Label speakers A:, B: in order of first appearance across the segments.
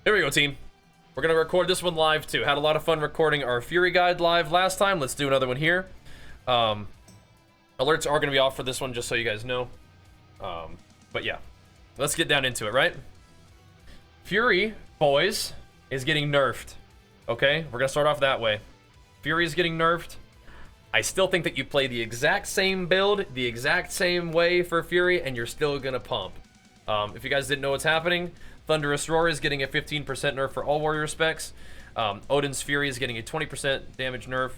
A: Here we go, team. We're gonna record this one live too. Had a lot of fun recording our Fury Guide live last time. Let's do another one here. Alerts are gonna be off for this one, just so you guys know. But yeah, let's get down into it, right? Fury, boys, is getting nerfed. Okay, we're gonna start off that way. Fury is getting nerfed. I still think that you play the exact same build, the exact same way for Fury, and you're still gonna pump. If you guys didn't know what's happening, Thunderous Roar is getting a 15% nerf for all warrior specs. Odin's Fury is getting a 20% damage nerf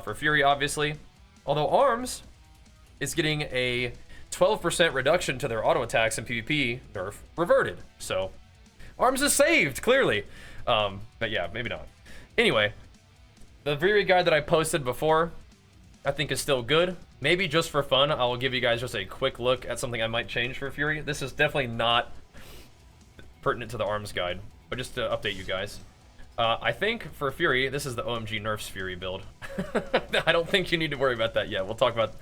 A: for Fury, obviously. Although Arms is getting a 12% reduction to their auto attacks and PvP nerf reverted. So Arms is saved, clearly. But yeah, maybe not. Anyway, the Fury guide that I posted before, I think is still good. Maybe just for fun, I will give you guys just a quick look at something I might change for Fury. This is definitely not pertinent to the Arms guide, but just to update you guys. I think for Fury, this is the OMG Nerfs Fury build. I don't think you need to worry about that yet. We'll talk about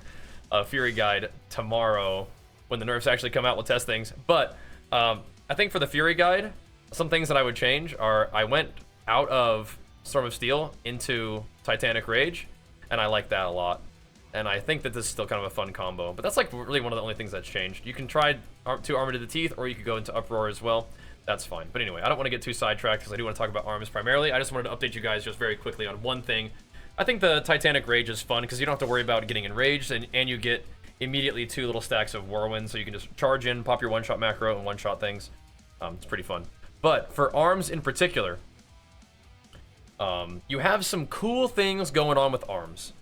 A: Fury guide tomorrow when the nerfs actually come out. We'll test things. But I think for the Fury guide, some things that I would change are I went out of Storm of Steel into Titanic Rage, and I like that a lot. And I think that this is still kind of a fun combo. But that's like really one of the only things that's changed. You can try 2 Armor to the Teeth, or you could go into Uproar as well. That's fine. But anyway, I don't want to get too sidetracked because I do want to talk about Arms primarily. I just wanted to update you guys just very quickly on one thing. I think the Titanic Rage is fun because you don't have to worry about getting enraged, and you get immediately 2 little stacks of Whirlwind, so you can just charge in, pop your one-shot macro, and one-shot things. It's pretty fun. But for Arms in particular, you have some cool things going on with Arms.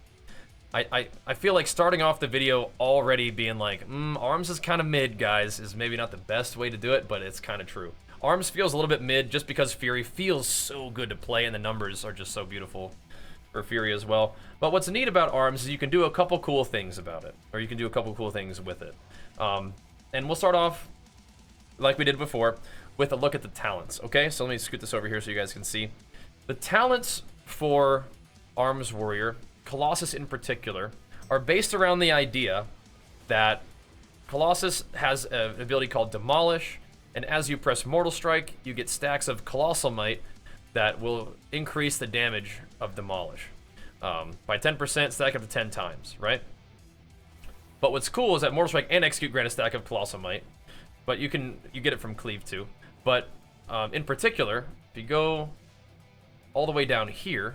A: I feel like starting off the video already being like, Arms is kind of mid, guys, is maybe not the best way to do it, but it's kind of true. Arms feels a little bit mid just because Fury feels so good to play, and the numbers are just so beautiful for Fury as well. But what's neat about Arms is you can do a couple cool things about it, or you can do a couple cool things with it. And we'll start off, like we did before, with a look at the talents, okay? So let me scoot this over here so you guys can see. The talents for Arms Warrior, Colossus in particular, are based around the idea that Colossus has an ability called Demolish, and as you press Mortal Strike, you get stacks of Colossal Might that will increase the damage of Demolish by 10%, stack up to 10 times, right? But what's cool is that Mortal Strike and Execute grant a stack of Colossal Might, but you get it from Cleave too. But in particular, if you go all the way down here,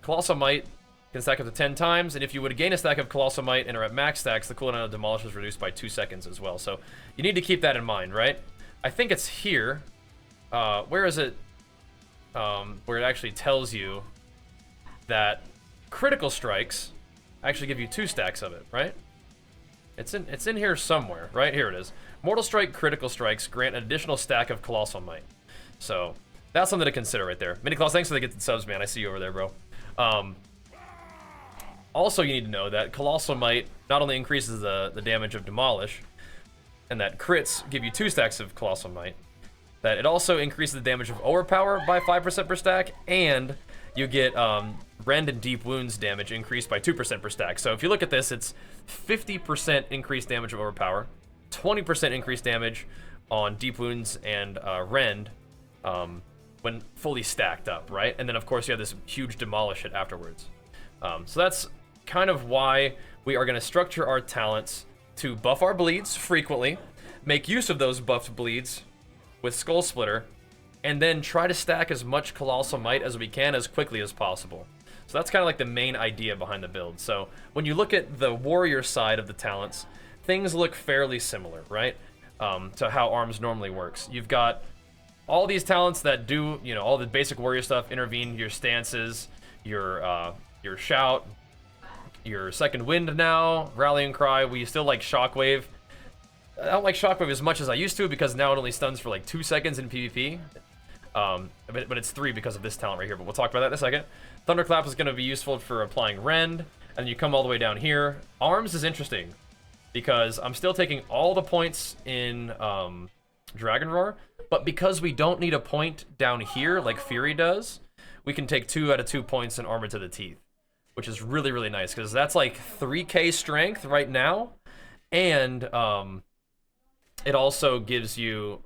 A: Colossal Might can stack up to 10 times, and if you would gain a stack of Colossal Might and are at max stacks, the cooldown of Demolish is reduced by 2 seconds as well. So you need to keep that in mind, right? I think it's here. Where is it? Where it actually tells you that critical strikes actually give you 2 stacks of it, right? It's in here somewhere, right? Here it is. Mortal Strike critical strikes grant an additional stack of Colossal Might. So that's something to consider right there. Mini Claus, thanks for the gifted subs, man. I see you over there, bro. Also, you need to know that Colossal Might not only increases the damage of Demolish, and that crits give you 2 stacks of Colossal Might, that it also increases the damage of Overpower by 5% per stack, and you get Rend and Deep Wounds damage increased by 2% per stack. So if you look at this, it's 50% increased damage of Overpower, 20% increased damage on Deep Wounds and Rend when fully stacked up, right? And then, of course, you have this huge Demolish hit afterwards. So that's kind of why we are going to structure our talents to buff our bleeds frequently, make use of those buffed bleeds with Skull Splitter, and then try to stack as much Colossal Might as we can as quickly as possible. So that's kind of like the main idea behind the build. So when you look at the warrior side of the talents, things look fairly similar, right? To how Arms normally works. You've got all these talents that do, you know, all the basic warrior stuff, intervene, your stances, your shout, your second wind now, rallying cry. We still like shockwave. I don't like shockwave as much as I used to because now it only stuns for like 2 seconds in PvP. But it's 3 because of this talent right here, but we'll talk about that in a second. Thunderclap is going to be useful for applying Rend, and you come all the way down here. Arms is interesting because I'm still taking all the points in Dragon Roar, but because we don't need a point down here like Fury does, we can take 2 out of 2 points in Armor to the Teeth, which is really, really nice because that's like 3k strength right now, and it also gives you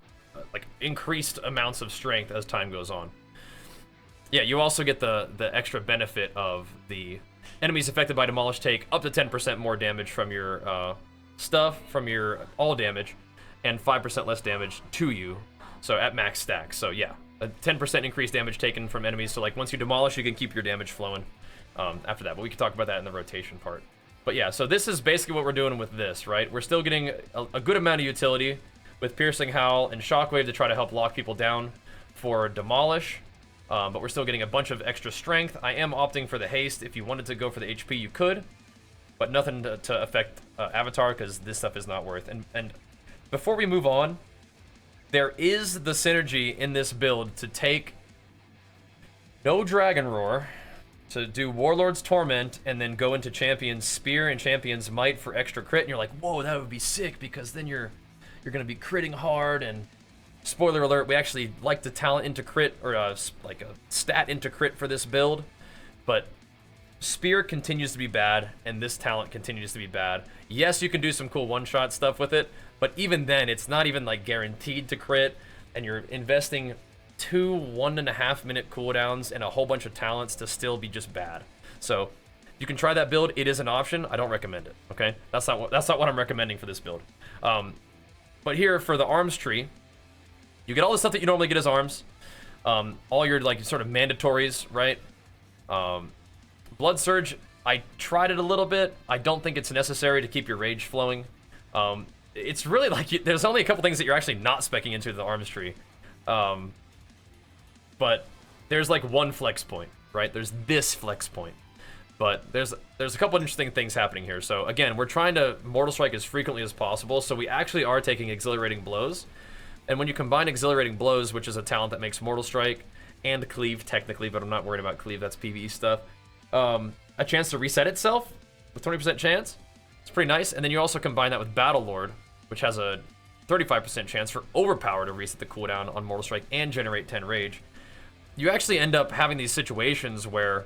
A: like increased amounts of strength as time goes on. Yeah, you also get the extra benefit of the enemies affected by Demolish take up to 10% more damage from your stuff, from your all damage, and 5% less damage to you, so at max stack. So yeah, a 10% increased damage taken from enemies, so like once you demolish, you can keep your damage flowing after that, but we can talk about that in the rotation part. But yeah, so this is basically what we're doing with this, right? We're still getting a good amount of utility with Piercing Howl and Shockwave to try to help lock people down for Demolish. But we're still getting a bunch of extra strength. I am opting for the haste. If you wanted to go for the HP, you could, but nothing to affect Avatar, because this stuff is not worth. And before we move on, there is the synergy in this build to take no Dragon Roar, to do Warlord's Torment, and then go into Champion's Spear and Champion's Might for extra crit, and you're like, whoa, that would be sick, because then you're gonna be critting hard. And spoiler alert, we actually like the talent into crit, or like a stat into crit for this build, but Spear continues to be bad, and this talent continues to be bad. Yes, you can do some cool one-shot stuff with it, but even then, it's not even like guaranteed to crit, and you're investing 2 1.5 minute cooldowns and a whole bunch of talents to still be just bad. So you can try that build. It is an option. I don't recommend it. Okay, that's not what I'm recommending for this build. But here for the arms tree, you get all the stuff that you normally get as arms, all your like sort of mandatories, right? Blood Surge, I tried it a little bit. I don't think it's necessary to keep your rage flowing. It's really like there's only a couple things that you're actually not speccing into the arms tree. But there's like one flex point, right? There's this flex point. But there's a couple interesting things happening here. So again, we're trying to Mortal Strike as frequently as possible, so we actually are taking Exhilarating Blows. And when you combine Exhilarating Blows, which is a talent that makes Mortal Strike, and Cleave technically, but I'm not worried about Cleave, that's PvE stuff, a chance to reset itself with 20% chance. It's pretty nice. And then you also combine that with Battle Lord, which has a 35% chance for Overpower to reset the cooldown on Mortal Strike and generate 10 rage. You actually end up having these situations where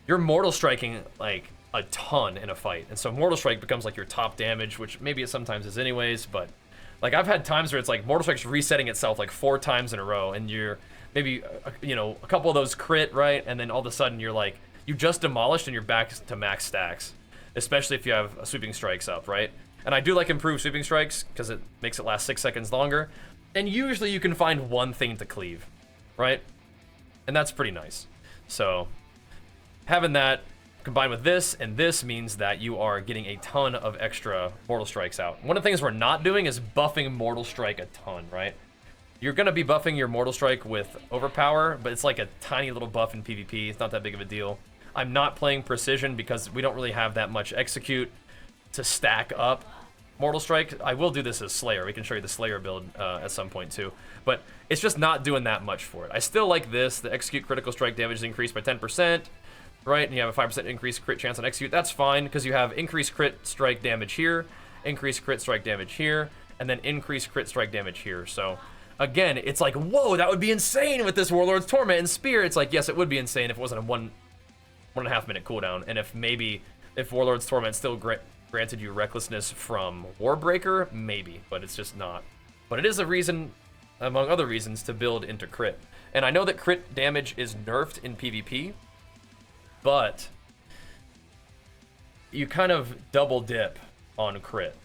A: you're Mortal Striking like a ton in a fight, and so Mortal Strike becomes like your top damage, which maybe it sometimes is anyways, but like I've had times where it's like Mortal Strike's resetting itself like 4 times in a row, and you're maybe you know, a couple of those crit, right, and then all of a sudden you're like, you just demolished and you're back to max stacks, especially if you have sweeping strikes up, right? And I do like improved sweeping strikes because it makes it last 6 seconds longer, and usually you can find one thing to cleave, right? And that's pretty nice. So having that combined with this and this means that you are getting a ton of extra Mortal Strikes out. One of the things we're not doing is buffing Mortal Strike a ton, right? You're going to be buffing your Mortal Strike with Overpower, but it's like a tiny little buff in PvP. It's not that big of a deal. I'm not playing Precision because we don't really have that much Execute to stack up Mortal Strike. I will do this as Slayer. We can show you the Slayer build at some point too. But it's just not doing that much for it. I still like this. The Execute critical strike damage is increased by 10%, right? And you have a 5% increased crit chance on Execute. That's fine because you have increased crit strike damage here, increased crit strike damage here, and then increased crit strike damage here. So again, it's like, whoa, that would be insane with this Warlord's Torment and Spear. It's like, yes, it would be insane if it wasn't a 1.5 minute cooldown, and if Warlord's Torment still granted you recklessness from Warbreaker, maybe, but it's just not. But it is a reason, among other reasons, to build into crit. And I know that crit damage is nerfed in PvP, but you kind of double dip on crit.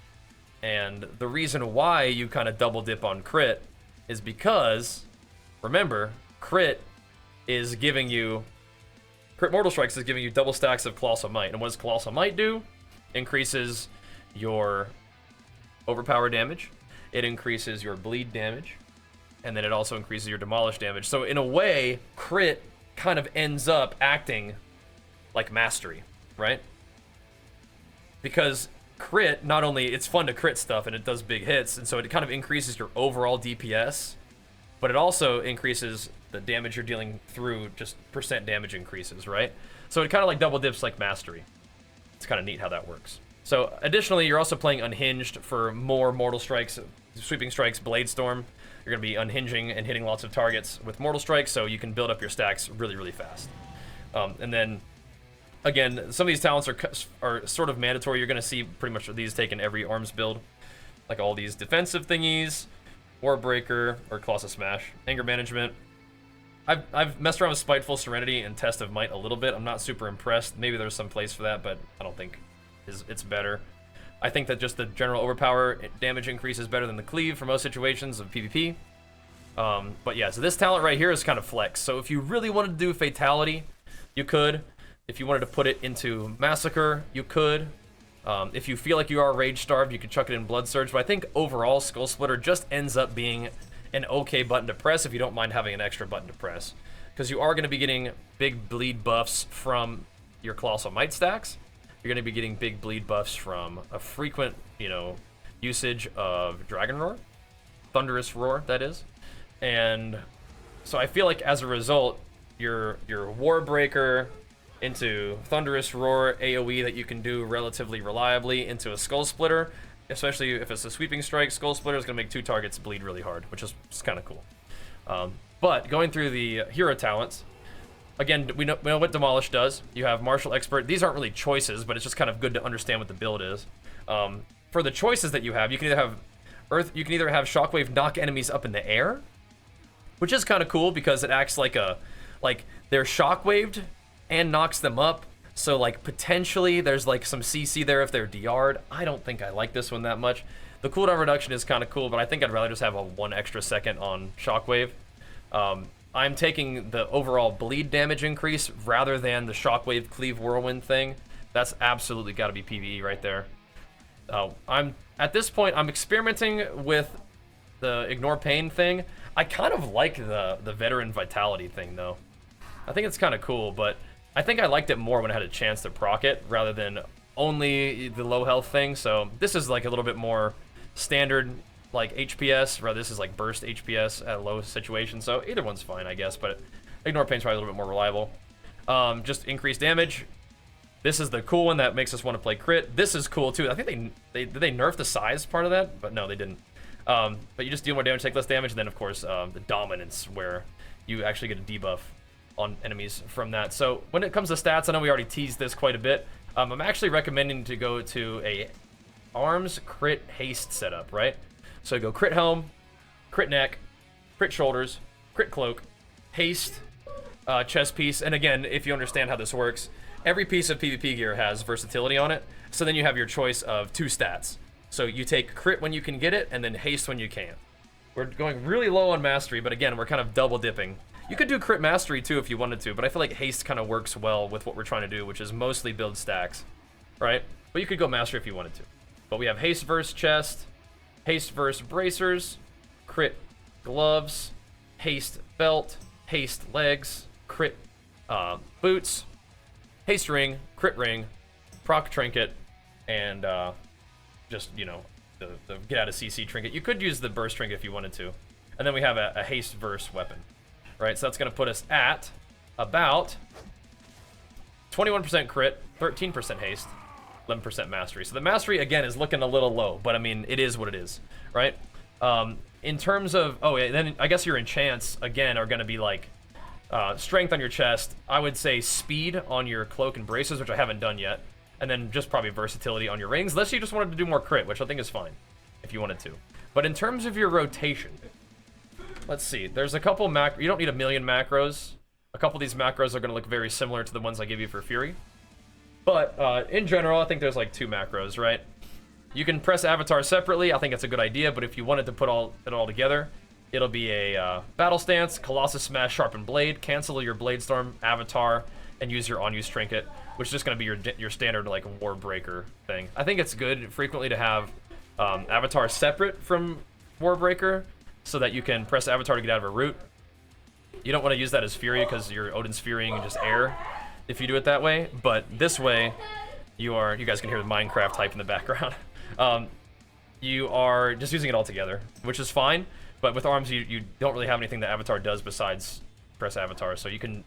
A: And the reason why you kind of double dip on crit is because, remember, crit Mortal Strikes is giving you double stacks of Colossal Might. And what does Colossal Might do? Increases your Overpower damage, it increases your bleed damage, and then it also increases your demolish damage. So in a way, crit kind of ends up acting like mastery, right? Because crit, not only, it's fun to crit stuff and it does big hits, and so it kind of increases your overall DPS, but it also increases the damage you're dealing through just percent damage increases, right? So it kind of like double dips like mastery. It's kind of neat how that works. So additionally, you're also playing Unhinged for more Mortal Strikes, Sweeping Strikes, Bladestorm. You're going to be unhinging and hitting lots of targets with Mortal Strikes, so you can build up your stacks really, really fast. And then, again, some of these talents are sort of mandatory. You're going to see pretty much these taken every arms build, like all these defensive thingies, Warbreaker, or Colossus Smash. Anger Management. I've messed around with Spiteful Serenity and Test of Might a little bit. I'm not super impressed. Maybe there's some place for that, but I don't think it's better. I think that just the general Overpower damage increase is better than the Cleave for most situations of PvP. But yeah, so this talent right here is kind of flex. So if you really wanted to do Fatality, you could. If you wanted to put it into Massacre, you could. If you feel like you are Rage Starved, you could chuck it in Blood Surge. But I think overall, Skull Splitter just ends up being an okay button to press if you don't mind having an extra button to press. Because you are going to be getting big bleed buffs from your Colossal Might stacks. You're going to be getting big bleed buffs from a frequent, usage of Dragon Roar. Thunderous Roar, that is. And so I feel like as a result, your Warbreaker into Thunderous Roar AoE that you can do relatively reliably into a Skull Splitter, especially if it's a sweeping strike, Skull Splitter is going to make 2 targets bleed really hard, which is kind of cool. But going through the hero talents, again, we know what Demolish does. You have Martial Expert. These aren't really choices, but it's just kind of good to understand what the build is. For the choices that you have, you can either have You can either have Shockwave knock enemies up in the air, which is kind of cool because it acts like they're shockwaved and knocks them up. So like potentially there's like some CC there if they're DR'd. I don't think I like this one that much. The cooldown reduction is kind of cool, but I think I'd rather just have a 1 extra second on Shockwave. I'm taking the overall bleed damage increase rather than the Shockwave Cleave Whirlwind thing. That's absolutely got to be PvE right there. At this point, I'm experimenting with the Ignore Pain thing. I kind of like the Veteran Vitality thing though. I think it's kind of cool, but I think I liked it more when I had a chance to proc it rather than only the low health thing. So this is like a little bit more standard like HPS, rather this is like burst HPS at a low situation. So either one's fine, I guess, but Ignore Pain's probably a little bit more reliable. Just increased damage. This is the cool one that makes us want to play crit. This is cool too. I think did they nerf the size part of that? But no, they didn't. But you just deal more damage, take less damage, and then of course the dominance, where you actually get a debuff on enemies from that. So when it comes to stats, I know we already teased this quite a bit. I'm actually recommending to go to a arms crit haste setup, right? So go crit helm, crit neck, crit shoulders, crit cloak, haste, chest piece. And again, if you understand how this works, every piece of PvP gear has versatility on it. So then you have your choice of 2 stats. So you take crit when you can get it, and then haste when you can. We're going really low on mastery, but again, we're kind of double dipping. You could do crit mastery too if you wanted to, but I feel like haste kind of works well with what we're trying to do, which is mostly build stacks, right? But you could go mastery if you wanted to. But we have haste versus chest, haste versus bracers, crit gloves, haste belt, haste legs, crit boots, haste ring, crit ring, proc trinket, and just, the get out of CC trinket. You could use the burst trinket if you wanted to. And then we have a haste verse weapon. Right, so that's going to put us at about 21% crit, 13% haste, 11% mastery. So the mastery, again, is looking a little low, but I mean, it is what it is, right? In terms of, then I guess your enchants, again, are going to be like strength on your chest. I would say speed on your cloak and braces, which I haven't done yet. And then just probably versatility on your rings, unless you just wanted to do more crit, which I think is fine, if you wanted to. But in terms of your rotation, let's see, there's a couple you don't need a million macros. A couple of these macros are going to look very similar to the ones I give you for Fury. But in general, I think there's like 2 macros, right? You can press Avatar separately. I think it's a good idea, but if you wanted to put it all together, it'll be a Battle Stance, Colossus Smash, Sharpen Blade, cancel your Bladestorm, Avatar, and use your on-use trinket, which is just going to be your standard like War Breaker thing. I think it's good frequently to have Avatar separate from War Breaker, so that you can press Avatar to get out of a route. You don't want to use that as Fury because your Odin's Furying and just air if you do it that way. But this way, you guys can hear the Minecraft hype in the background. You are just using it all together, which is fine. But with arms, you don't really have anything that Avatar does besides press Avatar. So you can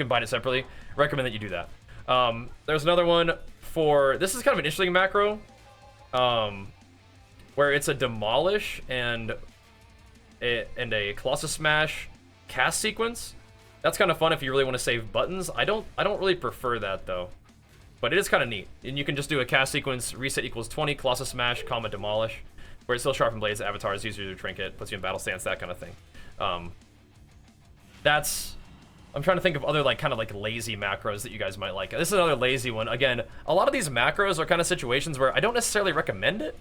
A: bind it separately. Recommend that you do that. There's another one for, this is kind of an interesting macro, where it's a Demolish and a Colossus Smash cast sequence. That's kind of fun if you really want to save buttons. I don't really prefer that though, but it is kind of neat. And you can just do a cast sequence, reset equals 20, Colossus Smash, comma Demolish, it's still Sharpen Blades, avatars, easier to trinket, puts you in battle stance, that kind of thing. I'm trying to think of other like kind of like lazy macros that you guys might like. This is another lazy one. Again, a lot of these macros are kind of situations where I don't necessarily recommend it,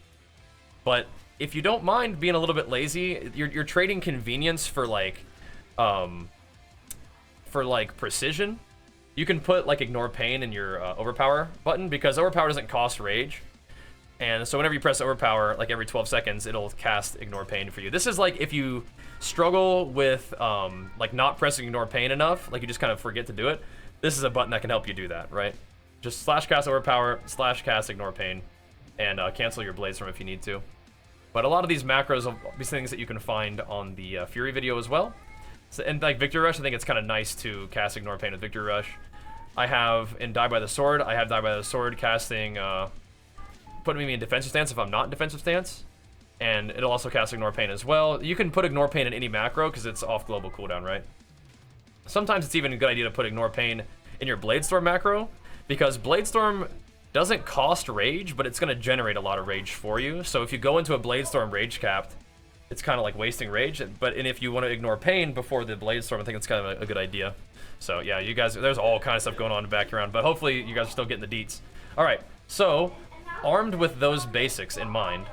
A: but if you don't mind being a little bit lazy, you're trading convenience for like precision. You can put like Ignore Pain in your Overpower button, because Overpower doesn't cost rage. And so whenever you press Overpower, like every 12 seconds, it'll cast Ignore Pain for you. This is like if you struggle with like not pressing Ignore Pain enough, like you just kind of forget to do it, this is a button that can help you do that, right? Just slash cast Overpower, slash cast Ignore Pain, and cancel your Bladestorm if you need to. But a lot of these macros will be things that you can find on the Fury video as well. So, and like Victory Rush, I think it's kind of nice to cast Ignore Pain with Victory Rush. I have in Die by the Sword, I have Die by the Sword casting, putting me in defensive stance if I'm not in defensive stance. And it'll also cast Ignore Pain as well. You can put Ignore Pain in any macro because it's off global cooldown, right? Sometimes it's even a good idea to put Ignore Pain in your Bladestorm macro, because Bladestorm doesn't cost rage, but it's going to generate a lot of rage for you. So if you go into a Bladestorm rage capped, it's kind of like wasting rage. And if you want to Ignore Pain before the Bladestorm, I think it's kind of a good idea. So yeah, you guys, there's all kind of stuff going on in the background, but hopefully you guys are still getting the deets. All right, so armed with those basics in mind,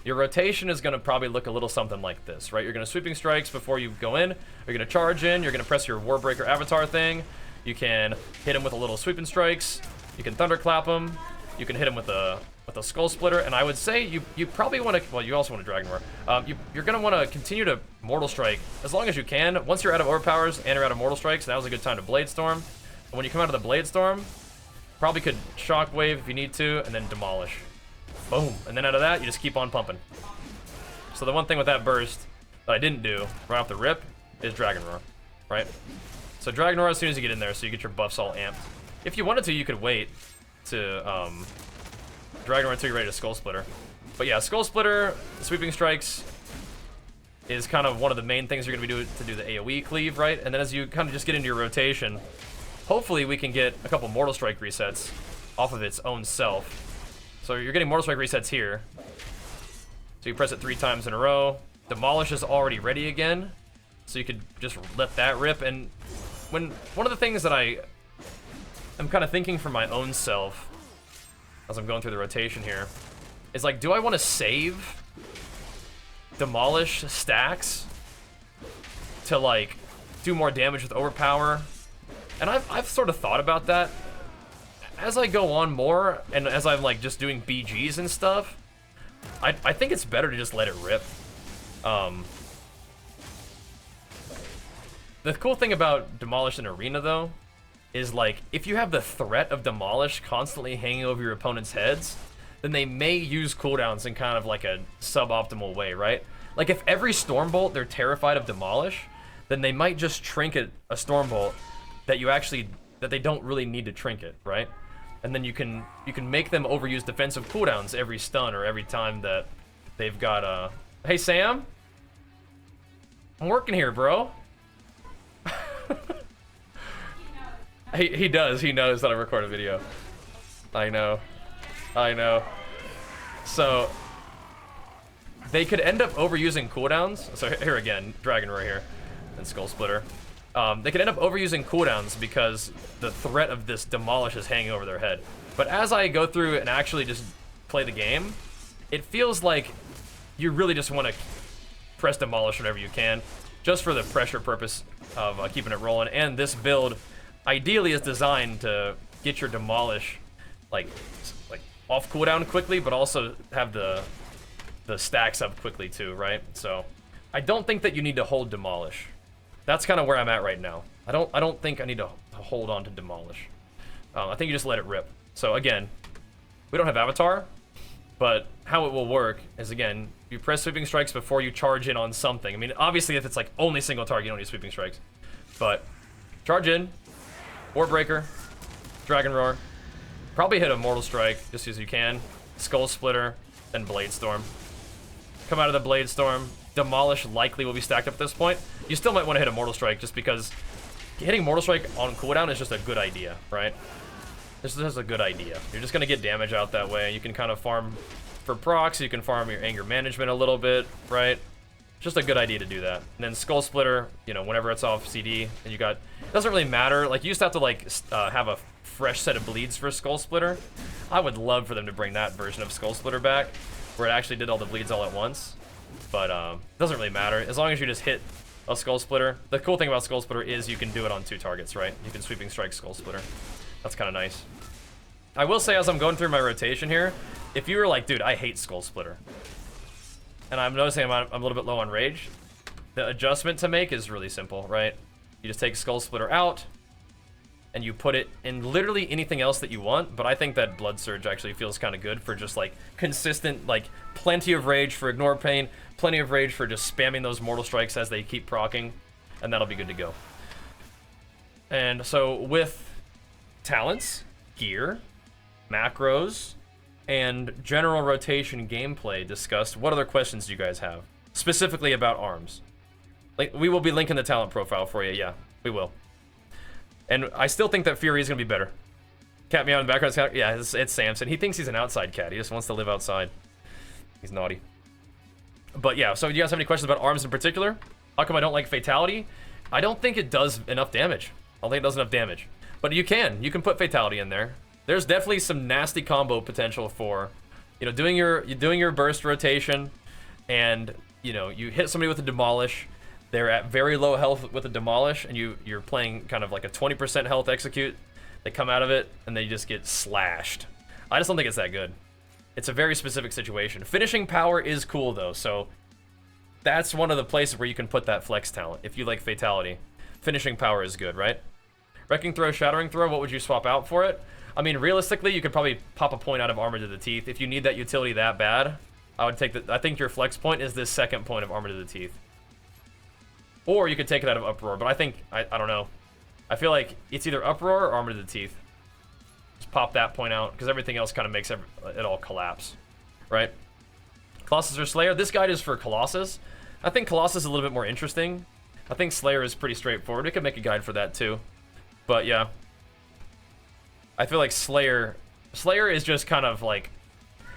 A: your rotation is going to probably look a little something like this, right? You're going to Sweeping Strikes before you go in. You're going to charge in. You're going to press your Warbreaker avatar thing. You can hit him with a little Sweeping Strikes. You can Thunderclap him. You can hit him with a Skull Splitter. And I would say you probably want to, well, you also want to Dragon Roar. You're going to want to continue to Mortal Strike as long as you can. Once you're out of Overpowers and you're out of Mortal Strikes, that was a good time to Bladestorm. And when you come out of the Bladestorm, probably could Shockwave if you need to, and then Demolish. Boom. And then out of that, you just keep on pumping. So the one thing with that burst that I didn't do right off the rip is Dragon Roar, right? So Dragon Roar as soon as you get in there, so you get your buffs all amped. If you wanted to, you could wait to Dragon Roar until you're ready to Skull Splitter. But yeah, Skull Splitter, Sweeping Strikes is kind of one of the main things you're going to be doing to do the AoE cleave, right? And then as you kind of just get into your rotation, hopefully we can get a couple Mortal Strike resets off of its own self. So you're getting Mortal Strike resets here. So you press it 3 times in a row. Demolish is already ready again. So you could just let that rip. And one of the things that I'm kind of thinking for my own self as I'm going through the rotation here is like, do I want to save Demolish stacks to like do more damage with Overpower? And I've sort of thought about that. As I go on more, and as I'm like just doing BGs and stuff, I think it's better to just let it rip. The cool thing about Demolish in Arena, though, is like, if you have the threat of Demolish constantly hanging over your opponent's heads, then they may use cooldowns in kind of like a suboptimal way, right? Like, if every Stormbolt they're terrified of Demolish, then they might just trinket a Stormbolt that they don't really need to trinket, right? And then you can make them overuse defensive cooldowns every stun or every time that they've got a... Hey, Sam? I'm working here, bro. He does. He knows that I record a video. I know. So, they could end up overusing cooldowns. So here again, Dragon Roar here, and Skull Splitter. They could end up overusing cooldowns because the threat of this Demolish is hanging over their head. But as I go through and actually just play the game, it feels like you really just want to press Demolish whenever you can, just for the pressure purpose of keeping it rolling. And this build ideally is designed to get your Demolish like off cooldown quickly, but also have the stacks up quickly too, right? So I don't think that you need to hold Demolish. That's kind of where I'm at right now. I don't think I need to hold on to Demolish. I think you just let it rip. So again, we don't have Avatar, but how it will work is, again, you press Sweeping Strikes before you charge in on something. I mean, obviously if it's like only single target, you don't need Sweeping Strikes. But charge in, Warbreaker, Dragon Roar, probably hit a Mortal Strike just as you can, Skull Splitter, then Bladestorm. Come out of the Bladestorm. Demolish likely will be stacked up at this point. You still might want to hit a Mortal Strike just because hitting Mortal Strike on cooldown is just a good idea, right? This is a good idea. You're just going to get damage out that way. You can kind of farm for procs, you can farm your anger management a little bit, right? Just a good idea to do that. And then Skull Splitter, you know, whenever it's off CD, and you got, it doesn't really matter. Like, you used to have to, like, have a fresh set of bleeds for Skull Splitter. I would love for them to bring that version of Skull Splitter back, where it actually did all the bleeds all at once. But, it doesn't really matter. As long as you just hit a Skull Splitter. The cool thing about Skull Splitter is you can do it on 2 targets, right? You can Sweeping Strike Skull Splitter. That's kind of nice. I will say, as I'm going through my rotation here, if you were like, dude, I hate Skull Splitter, and I'm noticing I'm a little bit low on rage, the adjustment to make is really simple, right? You just take Skull Splitter out, and you put it in literally anything else that you want, but I think that Blood Surge actually feels kind of good for just, like, consistent, like, plenty of rage for Ignore Pain, plenty of rage for just spamming those Mortal Strikes as they keep proccing, and that'll be good to go. And so, with talents, gear, macros, and general rotation gameplay discussed, what other questions do you guys have? Specifically about arms. Like, we will be linking the talent profile for you, yeah, we will. And I still think that Fury is going to be better. Cat meow in the background, yeah, it's Samson. He thinks he's an outside cat, he just wants to live outside. He's naughty. But yeah, so do you guys have any questions about arms in particular? How come I don't like Fatality? I don't think it does enough damage. I don't think it does enough damage. But you can put Fatality in there. There's definitely some nasty combo potential for, you know, doing your burst rotation, and, you know, you hit somebody with a Demolish, they're at very low health with a Demolish, and you're playing kind of like a 20% health execute, they come out of it, and they just get slashed. I just don't think it's that good. It's a very specific situation. Finishing power is cool, though, so that's one of the places where you can put that flex talent, if you like Fatality. Finishing power is good, right? Wrecking Throw, Shattering Throw, what would you swap out for it? I mean, realistically, you could probably pop a point out of Armor to the Teeth. If you need that utility that bad, I would take I think your flex point is this second point of Armor to the Teeth. Or you could take it out of Uproar, but I think, I don't know. I feel like it's either Uproar or Armor to the Teeth. Just pop that point out, because everything else kind of makes it all collapse, right? Colossus or Slayer? This guide is for Colossus. I think Colossus is a little bit more interesting. I think Slayer is pretty straightforward. We could make a guide for that too. But yeah. I feel like Slayer is just kind of like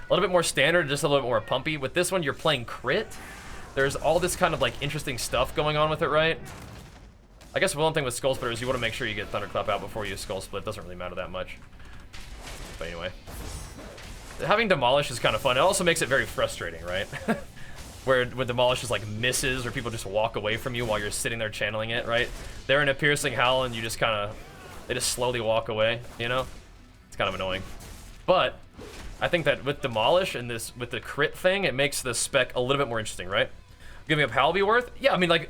A: a little bit more standard, just a little bit more pumpy. With this one, you're playing crit. There's all this kind of like interesting stuff going on with it, right? I guess one thing with Skull Splitter is you want to make sure you get Thunderclap out before you Skull Split. Doesn't really matter that much. But anyway. Having Demolish is kind of fun. It also makes it very frustrating, right? Where Demolish just like misses, or people just walk away from you while you're sitting there channeling it, right? They're in a Piercing Howl and you just kind of, they just slowly walk away, you know? It's kind of annoying. But I think that with Demolish and this, with the crit thing, it makes the spec a little bit more interesting, right? Giving up Howl be worth? Yeah, I mean, like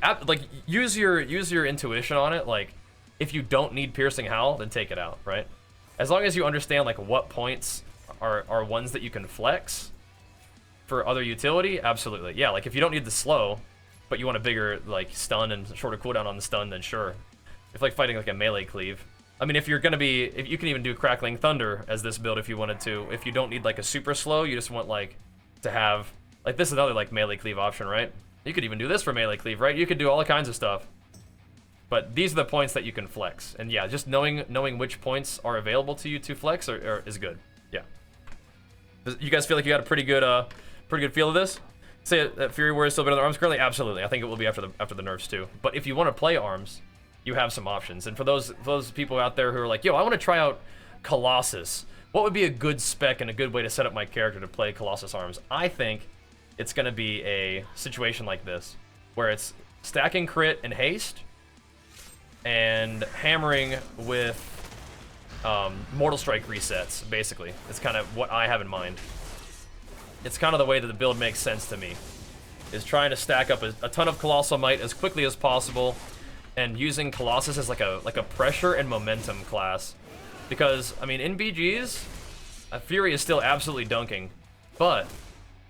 A: use your intuition on it. Like, if you don't need Piercing Howl, then take it out, right? As long as you understand like what points are ones that you can flex for other utility, absolutely. Yeah, like if you don't need the slow, but you want a bigger like stun and shorter cooldown on the stun, then sure. If like fighting like a melee cleave. I mean, if you're gonna be, if you can even do Crackling Thunder as this build if you wanted to. If you don't need like a super slow, you just want like to have, like this is another like melee cleave option, right? You could even do this for melee cleave, right? You could do all kinds of stuff. But these are the points that you can flex. And yeah, just knowing which points are available to you to flex is good. Yeah. You guys feel like you got a pretty good feel of this? Say that Fury Warrior is still better than arms currently? Absolutely. I think it will be after the nerfs too. But if you want to play arms, you have some options. And for those people out there who are like, yo, I want to try out Colossus. What would be a good spec and a good way to set up my character to play Colossus arms? I think it's going to be a situation like this, where it's stacking crit and haste, and hammering with Mortal Strike resets, basically. It's kind of what I have in mind. It's kind of the way that the build makes sense to me, is trying to stack up a ton of Colossal Might as quickly as possible, and using Colossus as like a pressure and momentum class. Because, I mean, in BGs, Fury is still absolutely dunking, but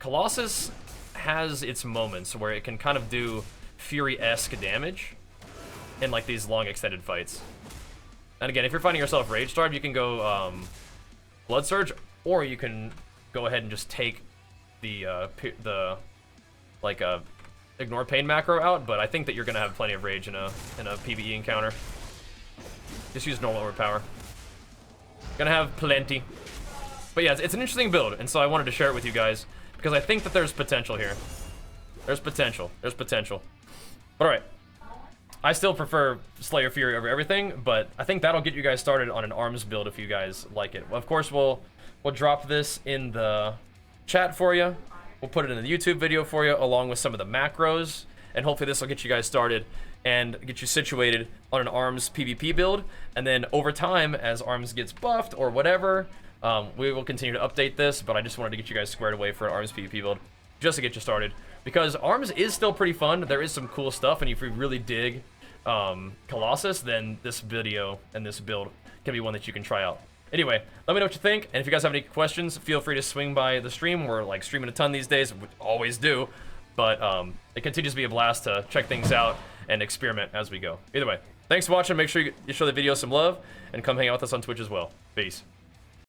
A: Colossus has its moments where it can kind of do Fury-esque damage in like these long extended fights. And again, if you're finding yourself Rage Starved, you can go Blood Surge, or you can go ahead and just take the Ignore Pain macro out, but I think that you're gonna have plenty of rage in a PvE encounter. Just use normal Overpower. Gonna have plenty. But yeah, it's an interesting build, and so I wanted to share it with you guys because I think that there's potential here. There's potential. There's potential. But alright. I still prefer Slayer Fury over everything, but I think that'll get you guys started on an arms build if you guys like it. Of course, we'll drop this in the chat for you. We'll put it in the YouTube video for you, along with some of the macros, and hopefully this will get you guys started and get you situated on an arms PvP build. And then over time, as arms gets buffed or whatever, we will continue to update this, but I just wanted to get you guys squared away for an arms PvP build, just to get you started. Because arms is still pretty fun, there is some cool stuff, and if you really dig Colossus, then this video and this build can be one that you can try out. Anyway, let me know what you think, and if you guys have any questions, feel free to swing by the stream. We're like streaming a ton these days, we always do, but it continues to be a blast to check things out and experiment as we go. Either way, thanks for watching. Make sure you show the video some love, and come hang out with us on Twitch as well. Peace.